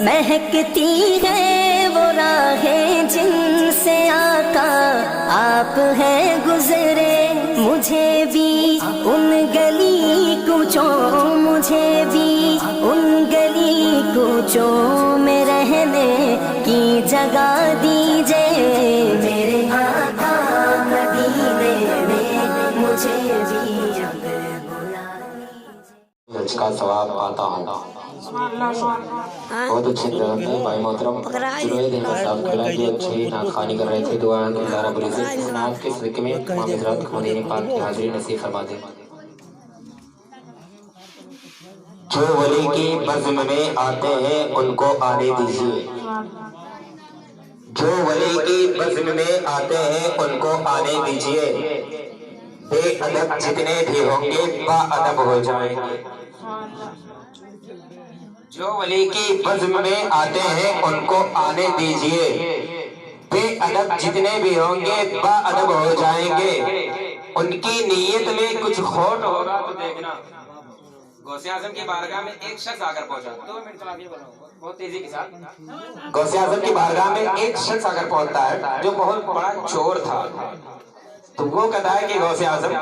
مہکتی ہے وہ راہیں جن سے آقا آپ ہیں گزرے، مجھے بھی ان گلی کوچوں، مجھے بھی ان گلی کوچوں میں رہنے کی جگہ دیجئے، میرے آقا مدینے میں مجھے بھی اس کا ثواب پاتا ہوں۔ بہت اچھے بھائی محترم جنوید احمد صاحب کھڑا جو اچھے ناخوانی کر رہے تھے، دعا ہے کہ اللہ رب العزت اس نعت کے صدقے میں امام حضرات کو مدینے پاک کی حاضری نصیب فرما دے۔ جو ولی کی بزم میں آتے ہیں ان کو آنے دیجئے، جو ولی کی بزم میں آتے ہیں ان کو آنے دیجئے، بے ادب جتنے بھی ہوں گے با ادب ہو جائیں گے۔ جو ولی کی بزم میں آتے ہیں ان کو آنے دیجئے، بے ادب جتنے بھی ہوں گے با ادب ہو جائیں گے۔ ان کی نیت میں کچھ کھوٹ ہوگا تو دیکھنا۔ غوث اعظم کی بارگاہ میں ایک شخص آ کر پہنچا، 2 منٹ چلا کے بولو بہت تیزی کے ساتھ۔ غوث اعظم کی بارگاہ میں ایک شخص آ کر پہنچتا ہے جو بہت بڑا چور تھا، تو وہ کہتا ہے کہ غوث اعظم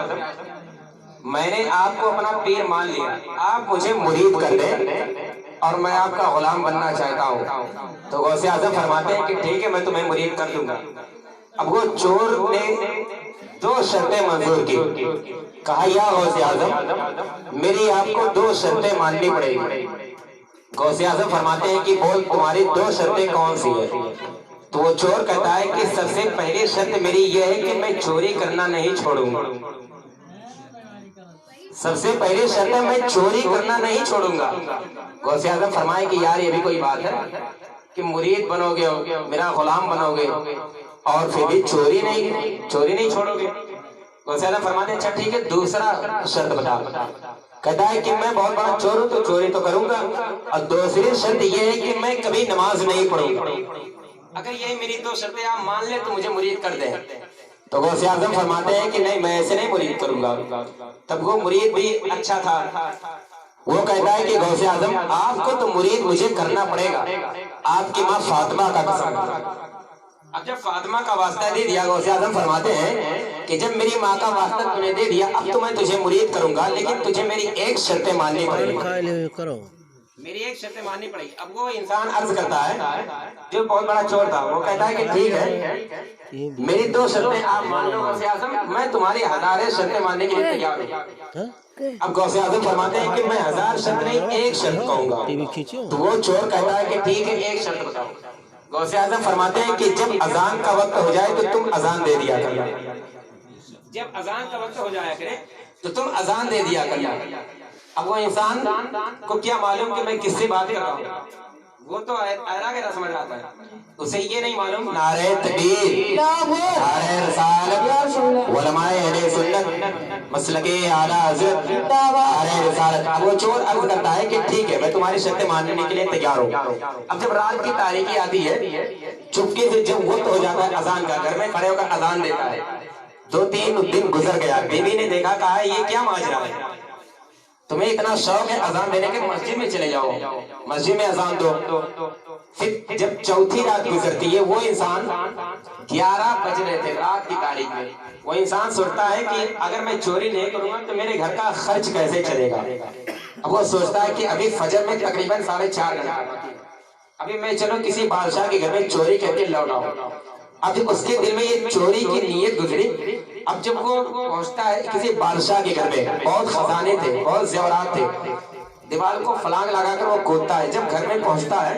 میں نے آپ کو اپنا پیر مان لیا، آپ مجھے مرید کر دیں اور میں آپ کا غلام بننا چاہتا ہوں۔ تو غوث اعظم فرماتے ہیں کہ ٹھیک ہے میں تمہیں مرید کر دوں گا۔ اب وہ چور نے 2 شرطیں منظور کی، کہا یا غوث اعظم میری آپ کو 2 شرطیں ماننی پڑے گی۔ غوث اعظم فرماتے ہیں کہ بول تمہاری 2 شرطیں کون سی ہے؟ تو وہ چور کہتا ہے کہ سب سے پہلی شرط میری یہ ہے کہ میں چوری کرنا نہیں چھوڑوں گا، سب سے پہلی شرط ہے میں چوری کرنا نہیں چھوڑوں گا۔ غوث اعظم فرمائے کہ یار یہ بھی کوئی بات ہے کہ مرید بنو گے، میرا غلام بنو گے اور پھر بھی چوری نہیں چھوڑو گے۔ غوث اعظم فرماتے ہیں اچھا ٹھیک ہے دوسرا شرط بتا۔ کہتا ہے کہ میں بہت بڑا چور ہوں تو چوری تو کروں گا، اور دوسری شرط یہ ہے کہ میں کبھی نماز نہیں پڑھوں گا۔ اگر یہ میری 2 شرطیں آپ مان لیں تو مجھے مرید کر دیں۔ تو غوث اعظم فرماتے ہیں کہ نہیں میں ایسے نہیں مرید کروں گا۔ تب وہ مرید بھی اچھا تھا، وہ کہتا ہے کہ غوث اعظم آپ کو تو مرید مجھے کرنا پڑے گا، آپ کی ماں فاطمہ کا قسم۔ اب جب فاطمہ کا واسطہ دے دیا، غوث اعظم فرماتے ہیں کہ جب میری ماں کا واسطہ تم نے دے دیا اب تو میں تجھے مرید کروں گا، لیکن تجھے میری ایک شرط ماننی پڑے گی، میری ایک شرط ماننی پڑے گی۔ اب وہ انسان عرض کرتا ہے جو بہت بڑا چور تھا، وہ کہتا ہے کہ ٹھیک ہے میری 2 شرطیں آپ مان لو غوث اعظم، میں تمہاری 1000 شرطیں ماننے کے لیے تیار ہوں۔ اب غوث اعظم فرماتے ہیں کہ میں 1000 شرط نہیں ایک شرط کہوں گا۔ تو وہ چور کہتا ہے کہ ٹھیک ہے ایک شرط بتاؤ۔ غوث اعظم فرماتے ہیں کہ جب اذان کا وقت ہو جائے تو تم اذان دے دیا کرنا، جب اذان کا وقت ہو جایا کرے تو تم اذان دے دیا کرنا۔ اب وہ انسان کو کیا معلوم کہ میں کس سے بات کر رہا ہوں، وہ تو ایرا گیرا سمجھ رہا ہے، اسے یہ نہیں معلوم نعرہ تکبیر، نعرہ رسالت، علماء اہل سنت، مسلک اعلیٰ حضرت، نعرہ رسالت۔ اب وہ چور عرض کرتا ہے کہ ٹھیک ہے میں تمہاری شرطیں ماننے کے لیے تیار ہوں۔ اب جب رات کی تاریکی آتی ہے، چپکے سے جب وقت ہو جاتا ہے اذان کا، گھر میں کھڑے ہو کر اذان دیتا ہے، 2-3 دن گزر گیا، بیوی نے دیکھا کہا یہ کیا ماجرا ہے، تمہیں اتنا شوق ہے اذان دینے کے مسجد میں چلے جاؤ، مسجد میں اذان دو۔ پھر جب 4تھی رات گزرتی ہے، وہ انسان 11 بج رہے تھے رات کی تاریخ میں، وہ انسان سوچتا ہے کہ اگر میں چوری نہیں کروں گا تو میرے گھر کا خرچ کیسے چلے گا۔ اب وہ سوچتا ہے کہ ابھی فجر میں تقریباً 4:30 گھنٹے، ابھی میں چلو کسی بادشاہ کے گھر میں چوری کر کے لوٹ آؤں۔ اب اس کے دل میں یہ چوری کی نیت گزری۔ اب جب وہ پہنچتا ہے کسی بادشاہ کے گھر میں، بہت خزانے تھے، بہت زیورات تھے، دیوار کو فلانگ لگا کر وہ کودتا ہے۔ جب گھر میں پہنچتا ہے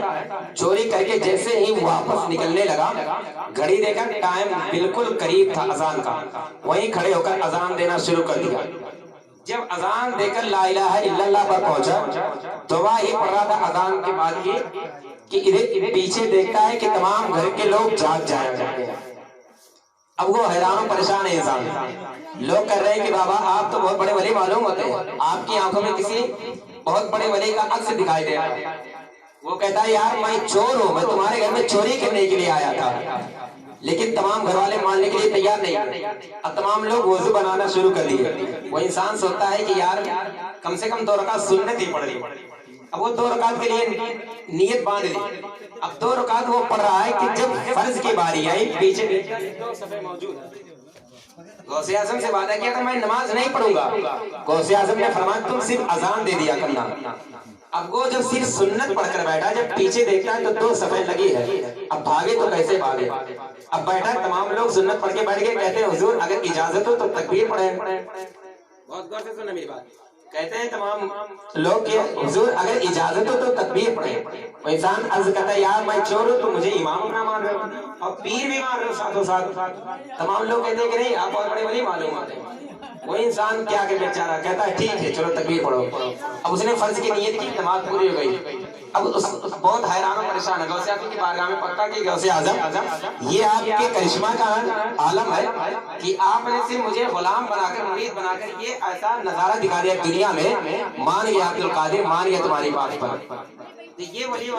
چوری کر کے جیسے ہی واپس نکلنے لگا، گھڑی دیکھا ٹائم بالکل قریب تھا اذان کا، وہیں کھڑے ہو کر اذان دینا شروع کر دیا۔ جب اذان دے کر لا الہ الا اللہ پر پہنچا، دعا ہی پڑھ رہا تھا اذان کے بعد کی کہ ادھر پیچھے دیکھتا ہے کہ تمام گھر کے لوگ جاگ جایا کرتے ہیں۔ اب وہ حیران و پریشان ہے انسان، لوگ کہہ رہے ہیں کہ بابا آپ تو بہت بڑے ولی معلوم ہوتے ہیں، آپ کی آنکھوں میں کسی بہت بڑے ولی کا عکس دکھائی دے رہا ہے۔ وہ کہتا ہے یار میں چور ہوں، میں تمہارے گھر میں چوری کرنے کے لیے آیا تھا، لیکن تمام گھر والے ماننے کے لیے تیار نہیں، اب تمام لوگ وضو بنانا شروع کر دیے۔ وہ انسان سوچتا ہے کہ یار کم سے کم 2 رکعت سنت ہی پڑھ لی، اب وہ 2 رکعت کے لیے نیت باندھ لی. اب 2 رکعت وہ پڑھ رہا ہے کہ جب فرض کی باری آئی پیچھے 2 صفحے موجود ہیں. غوث اعظم سے وعدہ کیا تھا میں نماز نہیں پڑھوں گا. غوث اعظم نے فرمایا تم صرف اذان دے دیا کرنا. اب وہ جب صرف سنت پڑھ کر بیٹھا, جب پیچھے دیکھتا ہے تو 2 صفحے لگی ہے. اب بھاگے تو کیسے بھاگے. اب بیٹھا, تمام لوگ سنت پڑھ کے بیٹھ گئے. کہتے ہیں حضور اگر اجازت ہو تو تکبیر پڑھیں. بہت غور سے سننا میری بات. کہتے ہیں تمام لوگ کہ حضور اگر اجازت ہو تو تکبیر پڑھیں. وہ انسان عرض کرتا ہے یار میں چور ہوں تو مجھے امام نہ مان رہے ہو اور پیر بھی مان رہے ہو ساتھوں ساتھ. تمام لوگ کہتے ہیں کہ نہیں آپ بہت بڑے ولی معلوم آتے ہیں. وہ انسان کیا کہ بیچارہ کہتا ہے ٹھیک ہے چلو تکبیر پڑھو. اب اس نے فرض کی نیت کی, نماز پوری ہو گئی. اب بہت حیران و پریشان ہے. غوث اعظم کی بارگاہ میں پکا کہ غوث اعظم یہ آپ کے کرشمہ کا عالم ہے کہ آپ نے صرف مجھے غلام بنا کر, مرید بنا کر یہ ایسا نظارہ دکھا دیا دنیا میں. مان گیا عبد القادر, مان گیا تمہاری بات پر. یہ ولی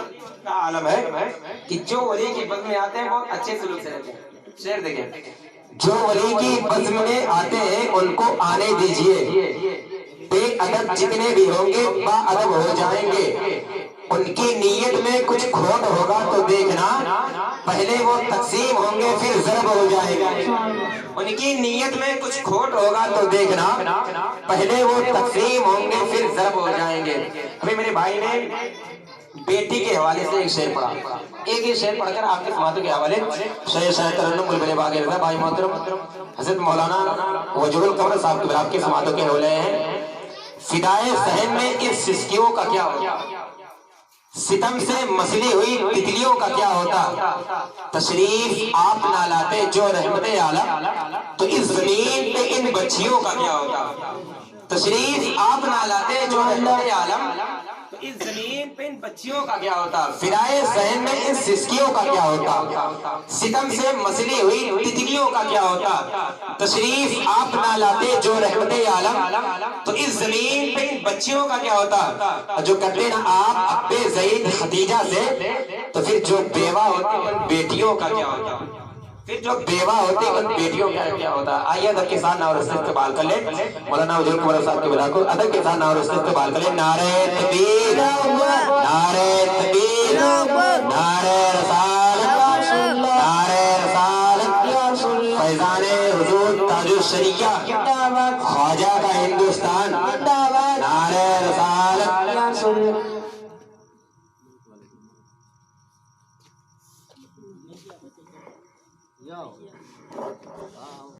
کا عالم ہے کہ جو ولی کی بزم میں آتے ہیں بہت اچھے سلوک سے رہتے ہیں. شعر دیکھیں, جو ولی کی بزم میں آتے ہیں ان کو آنے دیجئے, بے ادب جتنے بھی ہوں گے با ادب ہو جائیں گے. ان کی نیت میں کچھ کھوٹ ہوگا تو دیکھنا, پہلے وہ تقسیم ہوں گے پھر ضرب ہو جائے گا. ان کی نیت میں کچھ کھوٹ ہوگا تو دیکھنا, پہلے وہ تقسیم ہوں گے پھر ضرب ہو جائیں گے. ابھی میرے بھائی نے بیٹی کے حوالے سے ایک شعر پڑھا. ایک ہی شعر پڑھ کر آپ کے سماعتوں کے حوالے شیخ ترنم بلبل باغ رضا بھائی محترم حضرت مولانا وجوہ القمر صاحب کے آپ کے سماعتوں کے حوالے ہیں. فدائے صحن میں اس سسکیوں کا کیا ہوتا, ستم سے مسلی ہوئی تتلیوں کا کیا ہوتا, تشریف آپ نہ لاتے جو رحمت عالم تو اس زمین پہ ان بچیوں کا کیا ہوتا. تشریف آپ نہ لاتے جو رحمت عالم تو اس زمین پہ ان بچیوں کا کیا ہوتا. فدائے صحن میں ان سسکیوں کا کیا ہوتا, ستم سے مسلی ہوئی تتلیوں کا کیا ہوتا. تشریف آپ نہ لاتے جو رحمت عالم تو اس زمین پہ ان بچیوں کا کیا ہوتا. جو کرتے نا آپ ابے زید خدیجہ سے تو پھر جو بیوہ ہوتی ان بیٹیوں کا کیا ہوتا. پھر جو بیوہ ہوتی ان بیٹیوں کا کیا ہوتا. آئیے ادب کے ساتھ نعرہ استقبال کر لیں مولانا وجوہ القمر صاحب کے بلا کو. ادب کے ساتھ نعرہ استقبال کر لیں. نعرہ تکبیر, نعرہ تکبیر, نعرہ رسالت, نعرہ رسالت. فیضان حضور تاج الشریعہ خواجہ کا ہندوستان